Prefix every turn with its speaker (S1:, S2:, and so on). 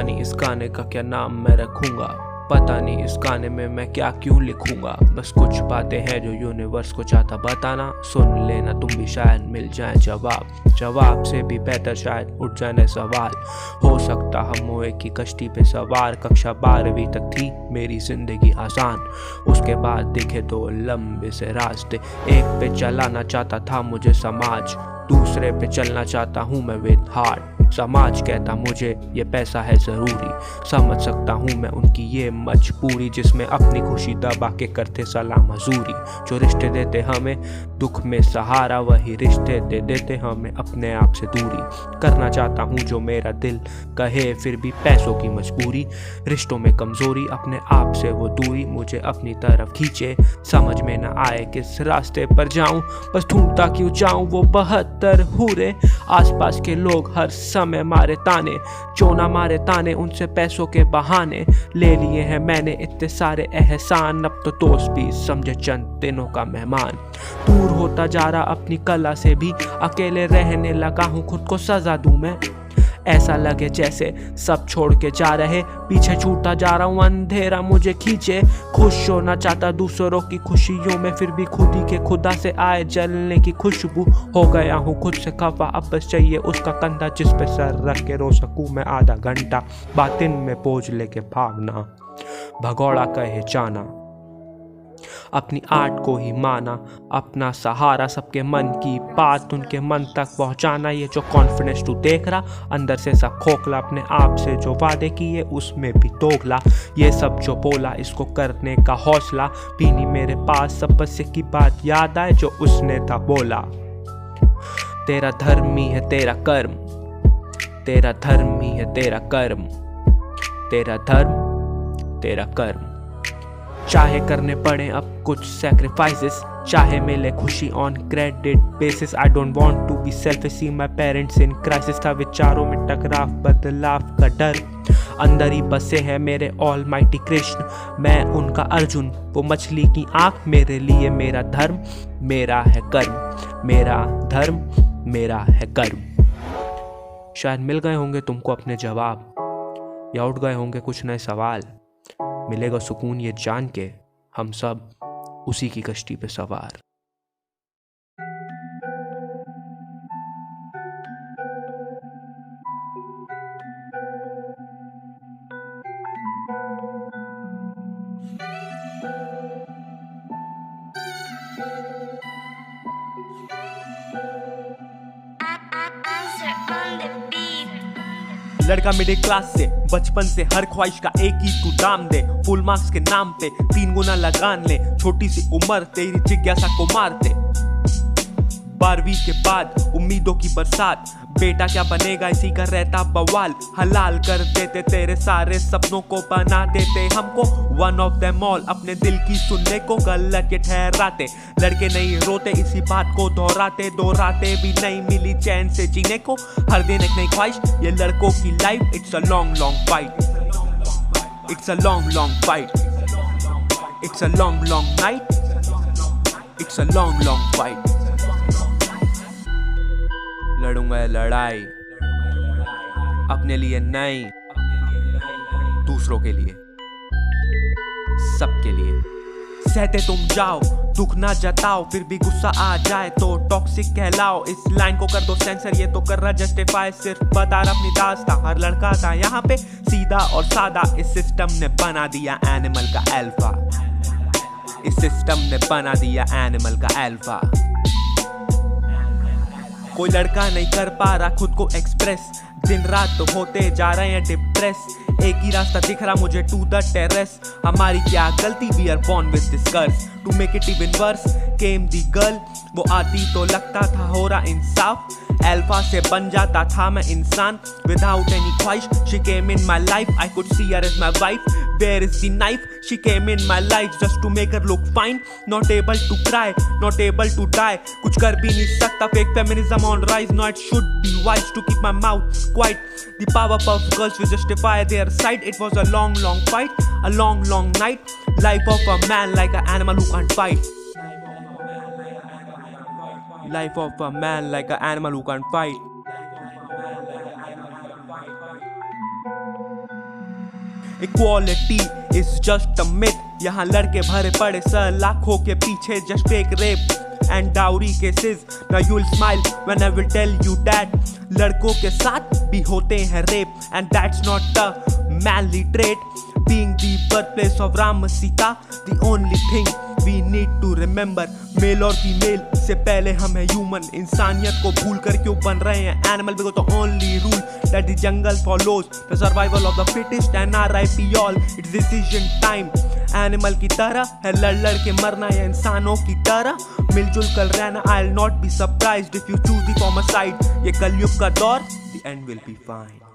S1: पता नहीं इस गाने का क्या नाम मैं रखूंगा, पता नहीं इस गाने में मैं क्या क्यों लिखूंगा। बस कुछ बातें हैं जो यूनिवर्स को चाहता बताना, सुन लेना तुम भी शायद मिल जाए जवाब से भी बेहतर शायद उठ जाने सवाल। हो सकता हम मोए की कश्ती पे सवार, कक्षा 12वीं तक थी मेरी जिंदगी आसान, उसके बाद दिखे दो लंबे से रास्ते। एक पे चलाना चाहता था मुझे समाज, दूसरे पे चलना चाहता हूँ मैं विद हार्ट। समाज कहता मुझे ये पैसा है ज़रूरी, समझ सकता हूँ मैं उनकी ये मजबूरी, जिसमें अपनी खुशी दबा के करते सलाह मजूरी। जो रिश्ते देते हमें दुख में सहारा, वही रिश्ते दे देते हमें अपने आप से दूरी। करना चाहता हूँ जो मेरा दिल कहे, फिर भी पैसों की मजबूरी, रिश्तों में कमज़ोरी, अपने आप से वो दूरी मुझे अपनी तरफ खींचे। समझ में न आए किस रास्ते पर जाऊँ, बस ढूंढता क्यों जाऊँ वो 72 हूरे। आसपास के लोग हर समय मारे ताने, जो ना मारे ताने उनसे पैसों के बहाने। ले लिए हैं मैंने इतने सारे एहसान, अब तो दोस्त भी समझे चंद दिनों का मेहमान। दूर होता जा रहा अपनी कला से भी, अकेले रहने लगा हूँ खुद को सजा दूं मैं। ऐसा लगे जैसे सब छोड़ के जा रहे, पीछे छूटता जा रहा हूँ अंधेरा मुझे खींचे। खुश होना चाहता दूसरों की खुशियों में, फिर भी खुद ही के खुदा से आए जलने की खुशबू। हो गया हूँ खुद से खफा, अब बस चाहिए उसका कंधा जिस पे सर रख के रो सकूँ मैं आधा घंटा। बातिन में बोझ लेके भागना, भगौड़ा कहे जाना, अपनी आर्ट को ही माना अपना सहारा, सबके मन की बात उनके मन तक पहुंचाना। ये जो कॉन्फिडेंस तू देख रहा अंदर से सब खोखला, अपने आप से जो वादे किए उसमें भी दोगला। ये सब जो बोला इसको करने का हौसला, पीनी मेरे पास सब बस की बात याद आए जो उसने था बोला। तेरा धर्म ही है तेरा कर्म, तेरा धर्म ही है तेरा कर्म, तेरा धर्म तेरा कर्म। चाहे करने पड़े अब कुछ सैक्रिफाइसेस, चाहे मिले खुशी on credit basis. I don't want to be selfish, see my parents in crisis. था विचारों में टकराव बदलाव का डर, अंदर ही बसे हैं मेरे ऑलमाइटी कृष्ण। मैं उनका अर्जुन, वो मछली की आंख, मेरे लिए मेरा धर्म मेरा है कर्म, मेरा धर्म मेरा है कर्म। शायद मिल गए होंगे तुमको अपने जवाब, या उठ गए होंगे कुछ नए सवाल। मिलेगा सुकून ये जान के हम सब उसी की कश्ती पे सवार।
S2: लड़का मिडिल क्लास से, बचपन से हर ख्वाहिश का एक ही तू दाम दे। फुल मार्क्स के नाम पे 3 गुना लगान ले, छोटी सी उम्र तेरी जिज्ञासा को मार दे। 12वीं के बाद उम्मीदों की बरसात, बेटा क्या बनेगा इसी का रहता बवाल। हलाल कर देते तेरे सारे सपनों को, बना देते हमको वन ऑफ देम ऑल। अपने दिल की सुनने को गलत ये ठहराते, लड़के नहीं रोते इसी बात को दोहराते। दोहराते भी नहीं मिली चैन से जीने को, हर दिन एक नई ख्वाहिश ये लड़कों की life. It's a long long fight, it's a long long fight, it's a long long night, it's a long long fight. लड़ूंगा लड़ाई अपने लिए नहीं, दूसरों के लिए, सबके लिए। सहते तुम जाओ दुख ना जताओ, फिर भी गुस्सा आ जाए तो टॉक्सिक कहलाओ। इस लाइन को कर दो सेंसर, ये तो कर रहा जस्टिफाई, सिर्फ बता रहा अपनी दास्तां। हर लड़का था यहाँ पे सीधा और सादा, इस सिस्टम ने बना दिया एनिमल का अल्फा, इस सिस्टम ने बना दिया एनिमल का अल्फा। कोई लड़का नहीं कर पा रहा खुद को एक्सप्रेस, दिन रात तो होते जा रहे हैं डिप्रेस। एक ही रास्ता दिख रहा मुझे टू द टेरेस, हमारी क्या गलती, we are born with this curse. To make it even worse came the girl, वो आती तो लगता था हो रहा इंसाफ। अल्फा से बन जाता था मैं इंसान विदाउट एनी ख्वाहिश। She came in my life, I could see her as my wife. Where is the knife, she came in my life just to make her look fine. Not able to cry, not able to die, कुछ कर भी नहीं सकता। Fake feminism on rise, no it should be wise to keep my mouth quiet. The Powerpuff Girls will justify their side. It was a long, long fight, a long, long night. Life of a man like an animal who can't fight. Life of a man like an animal who can't fight. Equality is just a myth. यहाँ लड़के भरे पड़े sir लाखों के पीछे, just एक rape and dowry cases. Now you'll smile when I will tell you that लड़कों के साथ भी होते हैं rape, and that's not a manly trait. Being the birthplace of Ram Sita, the only thing we need to remember, male और female से पहले हम है human। इंसानियत को भूल कर क्यों बन रहे हैं animal, because the only rule that the jungle follows, the survival of the fittest and RIP all, it's decision time। Animal की तरह है लड़ लड़ के मरना या इंसानों की तरह मिलजुल कर रहना। I'll not be surprised if you choose the former side। ये कलयुग का दौर, the end will be fine।